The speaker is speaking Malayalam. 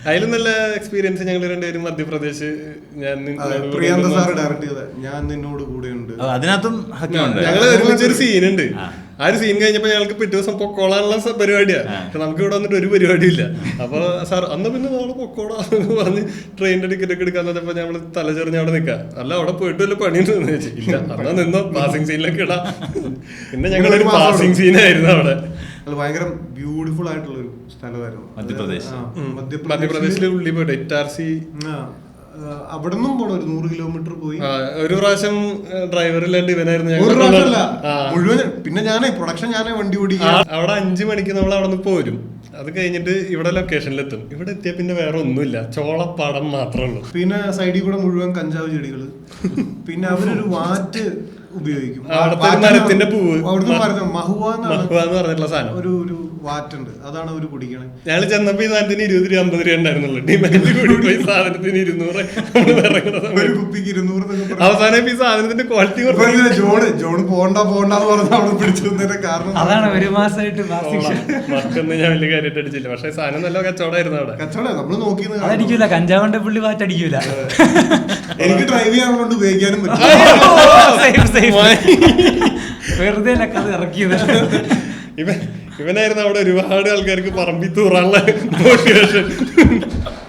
അതിലും നല്ല എക്സ്പീരിയൻസ് ഞങ്ങൾ രണ്ടുപേരും മധ്യപ്രദേശ്. ഞാൻ പ്രിയന്ത സാർ ഡയറക്ട് ചെയ്ത ഞാൻ നിന്നോട് കൂടെ ഉണ്ട്. അതിനകത്തും ഞങ്ങള് ഒരുമിച്ചൊരു സീനുണ്ട്. ആ ഒരു സീൻ കഴിഞ്ഞപ്പോ ഞങ്ങൾക്ക് പിറ്റേ ദിവസം പൊക്കോളാനുള്ള പരിപാടിയാ. പക്ഷെ നമുക്ക് ഇവിടെ വന്നിട്ട് ഒരു പരിപാടിയും ഇല്ല. അപ്പൊ സാർ അന്ന് പിന്നെ നാളെ പൊക്കോളാ എന്ന് പറഞ്ഞ് ട്രെയിനിന്റെ ടിക്കറ്റ് ഒക്കെ എടുക്കാൻ പറഞ്ഞപ്പോ ഞങ്ങള് തലചെറിഞ്ഞ് അവിടെ നിൽക്കാം. അല്ല അവിടെ പോയിട്ട് വല്ല പണിയുണ്ടെന്ന് വെച്ചു. ഇല്ല അന്നാ നിന്നോ പാസിംഗ് സീനിലൊക്കെ ഇടാം. പിന്നെ ഞങ്ങളൊരു പാസിംഗ് സീനായിരുന്നു അവിടെ. ഭയങ്കര ബ്യൂട്ടിഫുൾ ആയിട്ടുള്ള ഒരു സ്ഥലമായിരുന്നു മധ്യപ്രദേശിലെ ഉള്ളി പോയിട്ട് ഇറ്റാർസി. അവിടെ നിന്നും പോണം ഒരു 100 കിലോമീറ്റർ പോയി. ഒരു പ്രാവശ്യം ഡ്രൈവർ ഇല്ലാണ്ട് ഇവനായിരുന്നു മുഴുവൻ. പിന്നെ ഞാനേ പ്രൊഡക്ഷൻ ഞാനേ വണ്ടി ഓടിക്കുക. അവിടെ 5 മണിക്ക് നമ്മൾ അവിടെ നിന്ന് പോരും. അത് കഴിഞ്ഞിട്ട് ഇവിടെ ലൊക്കേഷനിലെത്തും. ഇവിടെ എത്തിയ പിന്നെ വേറെ ഒന്നുമില്ല, ചോളപ്പാടം മാത്രമേ ഉള്ളൂ. പിന്നെ സൈഡിൽ കൂടെ മുഴുവൻ കഞ്ചാവ് ചെടികള്. പിന്നെ അവരൊരു വാറ്റ് ഉപയോഗിക്കും, മരത്തിന്റെ പൂവ്. അവിടുത്തെ മരം മഹുവ എന്ന് പറഞ്ഞിട്ടുള്ള സാധനം, ഒരു വാറ്റുണ്ട്, അതാണ് അവര് കുടിക്കണേ. ഞങ്ങള് ചെന്നപ്പോ ഈ സാധനത്തിന് 20 രൂപ 50 രൂപ ഉണ്ടായിരുന്നുള്ളൂ. ഡിമാൻഡ് കൂടി പോയി സാധനത്തിന് 200. ഒരു കുപ്പിക്ക് 200. അവസാനം ഈ സാധനത്തിന്റെ ക്വാളിറ്റി ജോണ് പോണ്ടെന്ന് പറഞ്ഞ അവിടെ പിടിച്ചതിന്റെ കാരണം അതാണ്. ഒരു മാസമായിട്ട് മക്കൊന്നും ഞാൻ വലിയ കാര്യമായിട്ട് അടിച്ചില്ല. പക്ഷെ സാധനം നല്ല കച്ചവടമായിരുന്നു അവിടെ. കച്ചവടം നമ്മള് നോക്കിയത് അതടിക്കൂല, കഞ്ചാവന്റെ പുള്ളി വാറ്റടിക്കൂല. എനിക്ക് ഡ്രൈവ് ചെയ്യാൻ ഉപയോഗിക്കാനും പറ്റും. വെറുതെ അത് ഇറക്കിയത്. ഇവനായിരുന്നു അവിടെ ഒരുപാട് ആൾക്കാർക്ക് പറമ്പി തൂറാനുള്ള മോട്ടിവേഷൻ.